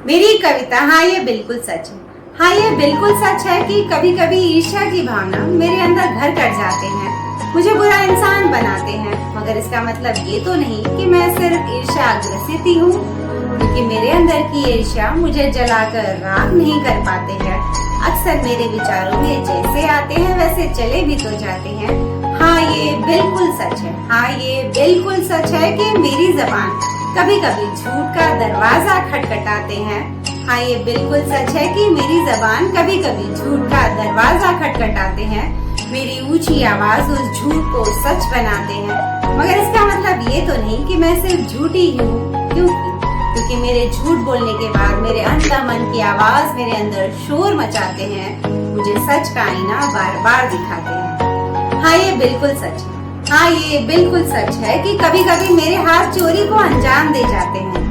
मेरी कविता हाँ ये बिल्कुल सच है। हाँ ये बिल्कुल सच है कि कभी कभी ईर्ष्या की भावना मेरे अंदर घर कर जाते हैं, मुझे बुरा इंसान बनाते हैं। मगर इसका मतलब ये तो नहीं कि मैं सिर्फ ईर्ष्या ग्रसित ही हूँ, क्योंकि मेरे अंदर की ईर्ष्या मुझे जलाकर राख नहीं कर पाते हैं। अक्सर मेरे विचारों में जैसे आते हैं वैसे चले भी तो जाते हैं। हाँ ये बिल्कुल सच है। हाँ ये बिल्कुल सच है कि मेरी जबान कभी कभी झूठ का दरवाजा खटखटाते हैं। हाँ ये बिल्कुल सच है कि मेरी जबान कभी कभी झूठ का दरवाजा खटखटाते हैं। मेरी ऊंची आवाज उस झूठ को सच बनाते हैं। मगर इसका मतलब ये तो नहीं कि मैं सिर्फ झूठी ही हूँ। क्योंकि मेरे झूठ बोलने के बाद मेरे अंदर मन की आवाज मेरे अंदर शोर मचाते हैं, मुझे सच का आईना बार बार दिखाते हैं। हाँ ये बिल्कुल सच है। हाँ ये बिल्कुल सच है कि कभी कभी मेरे हाथ चोरी को अंजाम दे जाते हैं।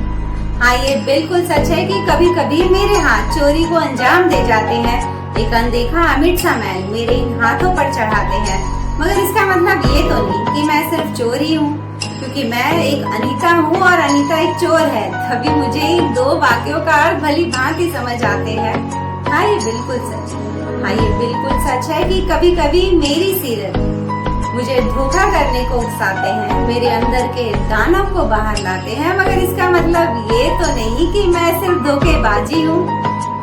हाँ ये बिल्कुल सच है कि कभी कभी मेरे हाथ चोरी को अंजाम दे जाते हैं। एक अनदेखा अमिट सा मैल मेरे इन हाथों पर चढ़ाते हैं। मगर इसका मतलब ये तो नहीं कि मैं सिर्फ चोर ही हूँ, क्योंकि मैं एक अनीता हूँ और अनीता एक चोर है। तभी मुझे इन दो वाक्यों का अर्थ भली भांति समझ आते हैं। हाँ ये बिल्कुल सच है। हाँ ये बिल्कुल सच है कि कभी कभी मेरी सीरत मुझे धोखा करने को उकसाते हैं, मेरे अंदर के दानव को बाहर लाते हैं। मगर इसका मतलब ये तो नहीं कि मैं सिर्फ धोखेबाजी हूँ,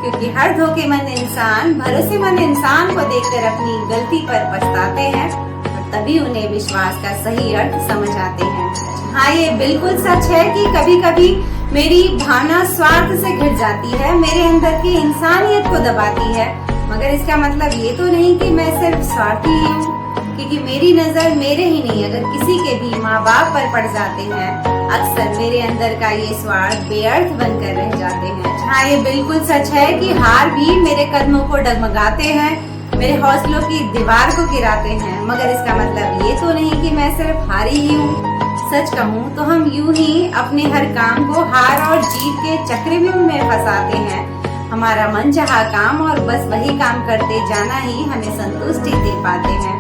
क्योंकि हर धोखेमंद इंसान भरोसेमंद इंसान को देखकर अपनी गलती पर पछताते हैं और तभी उन्हें विश्वास का सही अर्थ समझ आते हैं। हाँ ये बिल्कुल सच है कि कभी कभी मेरी भावना स्वार्थ से घिर जाती है, मेरे अंदर की इंसानियत को दबाती है। मगर इसका मतलब ये तो नहीं कि मैं सिर्फ स्वार्थी ही हूँ, क्योंकि मेरी नजर मेरे ही नहीं अगर किसी के भी माँ बाप पर पड़ जाते हैं, अक्सर मेरे अंदर का ये स्वार्थ बेअर्थ बनकर रह जाते हैं। हाँ ये बिल्कुल सच है कि हार भी मेरे कदमों को डगमगाते हैं, मेरे हौसलों की दीवार को गिराते हैं। मगर इसका मतलब ये तो नहीं कि मैं सिर्फ हारी ही हूँ। सच कहूँ तो हम यूं ही अपने हर काम को हार और जीत के चक्रव्यूह में फंसाते हैं। हमारा मन चाहा काम और बस वही काम करते जाना ही हमें संतुष्टि दे पाते हैं।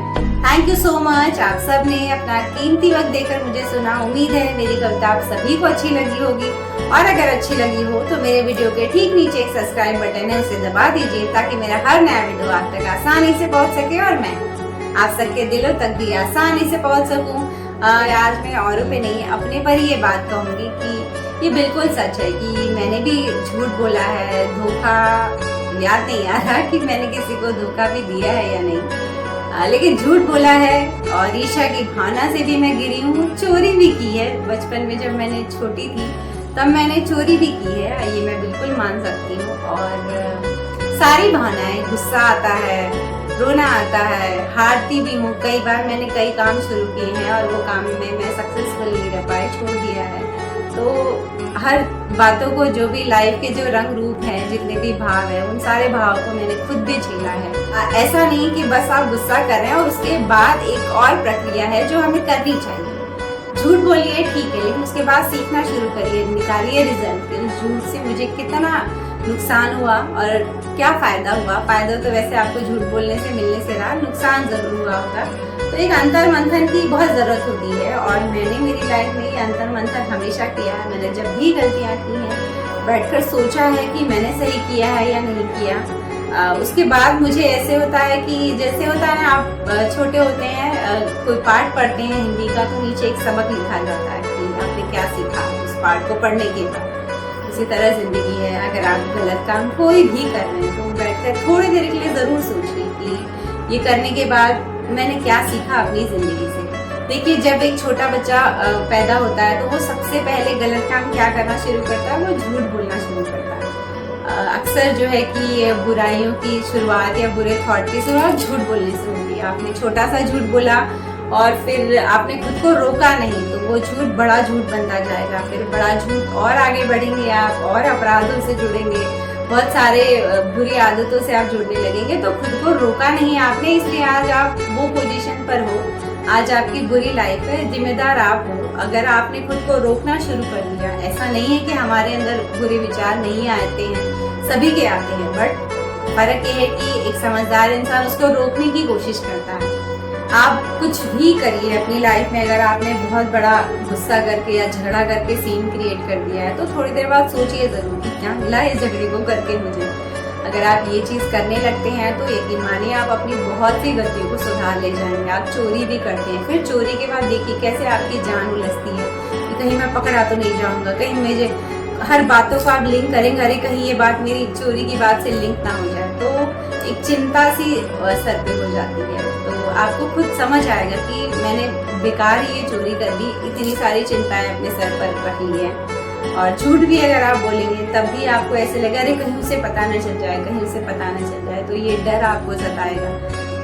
Thank you so much. आप सब ने अपना कीमती वक्त देकर मुझे सुना। उम्मीद है मेरी कविता आप सभी को अच्छी लगी होगी, और अगर अच्छी लगी हो तो मेरे वीडियो के ठीक नीचे एक सब्सक्राइब बटन है, उसे दबा दीजिए ताकि मेरा हर नया वीडियो आप तक आसानी से पहुंच सके और मैं आप सबके दिलों तक भी आसानी से पहुंच सकूं। आज मैं औरों पे नहीं अपने पर ही ये बात कहूंगी कि ये बिल्कुल सच है कि मैंने भी झूठ बोला है। धोखा याद नहीं आ रहा कि मैंने किसी को धोखा भी दिया है या नहीं, लेकिन झूठ बोला है और ईर्ष्या की भावना से भी मैं गिरी हूँ। चोरी भी की है बचपन में, जब मैंने छोटी थी तब मैंने चोरी भी की है, ये मैं बिल्कुल मान सकती हूँ। और सारी भावनाएं, गुस्सा आता है, रोना आता है, हारती भी हूँ। कई बार मैंने कई काम शुरू किए हैं और वो काम में मैं सक्सेसफुल नहीं रह पाई, छोड़ दिया है। तो हर बातों को, जो भी लाइफ के जो रंग रूप हैं, जितने भी भाव है, उन सारे भाव को मैंने खुद भी झेला है। ऐसा नहीं कि बस आप गुस्सा कर रहे हैं और उसके बाद एक और प्रक्रिया है जो हमें करनी चाहिए। झूठ बोलिए ठीक है, लेकिन उसके बाद सीखना शुरू करिए, निकालिए रिजल्ट। उस झूठ से मुझे कितना नुकसान हुआ और क्या फायदा हुआ। फायदा तो वैसे आपको झूठ बोलने से, मिलने से रहा, नुकसान जरूर हुआ होगा। तो एक अंतर मंथन की बहुत जरूरत होती है और मैंने मेरी लाइफ में ये अंतर मंथन हमेशा किया है। मैंने जब भी गलतियाँ की हैं बैठकर सोचा है कि मैंने सही किया है या नहीं किया। उसके बाद मुझे ऐसे होता है कि जैसे होता है ना, आप छोटे होते हैं, कोई पाठ पढ़ते हैं हिंदी का, तो नीचे एक सबक लिखा जाता है कि आपने क्या सीखा उस पाठ को पढ़ने के बाद। इसी तरह जिंदगी है, अगर आप गलत काम कोई भी कर रहे हैं तो बैठकर थोड़ी देर के लिए जरूर सोचिए कि ये करने के बाद मैंने क्या सीखा अपनी जिंदगी से। देखिए, जब एक छोटा बच्चा पैदा होता है तो वो सबसे पहले गलत काम क्या करना शुरू करता है, वो झूठ बोलना शुरू करता है। अक्सर जो है कि बुराइयों की शुरुआत या बुरे थॉट की शुरुआत झूठ बोलने से होती है। आपने छोटा सा झूठ बोला और फिर आपने खुद को रोका नहीं तो वो झूठ बड़ा झूठ बनता जाएगा, फिर बड़ा झूठ, और आगे बढ़ेंगे आप और अपराधों से जुड़ेंगे, बहुत सारे बुरी आदतों से आप जुड़ने लगेंगे। तो खुद को रोका नहीं आपने, इसलिए आज आप वो पोजीशन पर हो, आज आपकी बुरी लाइफ है, जिम्मेदार आप हो। अगर आपने खुद को रोकना शुरू कर दिया, ऐसा नहीं है कि हमारे अंदर बुरे विचार नहीं आते हैं, सभी के आते हैं, बट फर्क ये है कि एक समझदार इंसान उसको रोकने की कोशिश करता है। आप कुछ भी करिए अपनी लाइफ में, अगर आपने बहुत बड़ा गुस्सा करके या झगड़ा करके सीन क्रिएट कर दिया है तो थोड़ी देर बाद सोचिए जरूर कि क्या मिला इस झगड़े को करके मुझे। अगर आप ये चीज़ करने लगते हैं तो यकीन मानिए आप अपनी बहुत सी गलतियों को सुधार ले जाएंगे। आप चोरी भी करते हैं, फिर चोरी के बाद देखिए कैसे आपकी जान उलझती है कि कहीं मैं पकड़ा तो नहीं जाऊंगा, कहीं मुझे हर बातों को आप लिंक करेंगे, अरे कहीं ये बात मेरी चोरी की बात से लिंक ना हो जाए, तो एक चिंता सी सर पे हो जाती है। तो आपको खुद समझ आएगा कि मैंने बेकार ये चोरी कर ली, इतनी सारी चिंताएं अपने सर पर रख ली है। और झूठ भी अगर आप बोलेंगे तब भी आपको ऐसे लगे अरे कहीं उसे पता न चल जाए, कहीं उसे पता न चल जाए, तो ये डर आपको सताएगा।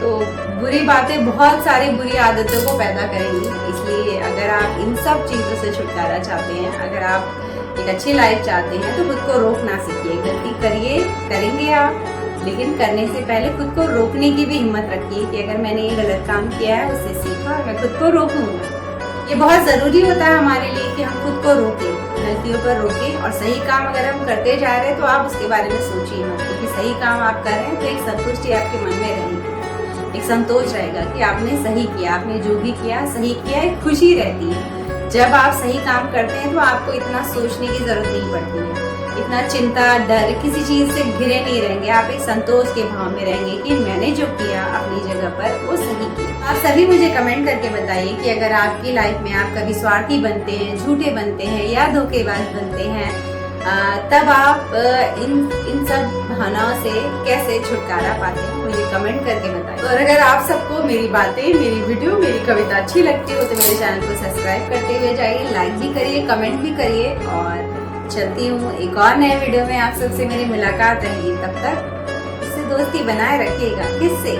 तो बुरी बातें बहुत सारी बुरी आदतों को पैदा करेंगी। इसलिए अगर आप इन सब चीज़ों से छुटकारा चाहते हैं, अगर आप एक अच्छी लाइफ चाहते हैं तो खुद को रोकना सीखिए। गलती करिए, करेंगे आप, लेकिन करने से पहले खुद को रोकने की भी हिम्मत रखिए कि अगर मैंने ये गलत काम किया है उससे सीखा और मैं खुद को रोकूंगा। ये बहुत ज़रूरी होता है हमारे लिए कि हम खुद को रोकें, गलतियों पर रोकें। और सही काम अगर हम करते जा रहे हैं तो आप उसके बारे में सोचिए मत, क्योंकि सही काम आप कर रहे हैं तो एक संतुष्टि आपके मन में रहेगी, एक संतोष रहेगा कि आपने सही किया, आपने जो भी किया सही किया, एक खुशी रहती है। जब आप सही काम करते हैं तो आपको इतना सोचने की जरूरत नहीं पड़ती है, इतना चिंता डर किसी चीज़ से घिरे नहीं रहेंगे। आप एक संतोष के भाव में रहेंगे कि मैंने जो किया अपनी जगह पर वो सही किया। आप सभी मुझे कमेंट करके बताइए कि अगर आपकी लाइफ में आप कभी स्वार्थी बनते हैं, झूठे बनते हैं या धोखेबाज बनते हैं, तब आप इन सब भावनाओं से कैसे छुटकारा पाते हैं, मुझे कमेंट करके बताइए। और अगर आप सबको मेरी बातें, मेरी वीडियो, मेरी कविता अच्छी लगती हो तो मेरे चैनल को सब्सक्राइब करते हुए जाइए, लाइक भी करिए, कमेंट भी करिए। और चलती हूँ एक और नए वीडियो में, आप सबसे मेरी मुलाकात रहेगी। तब तक इससे दोस्ती बनाए रखिएगा। किससे?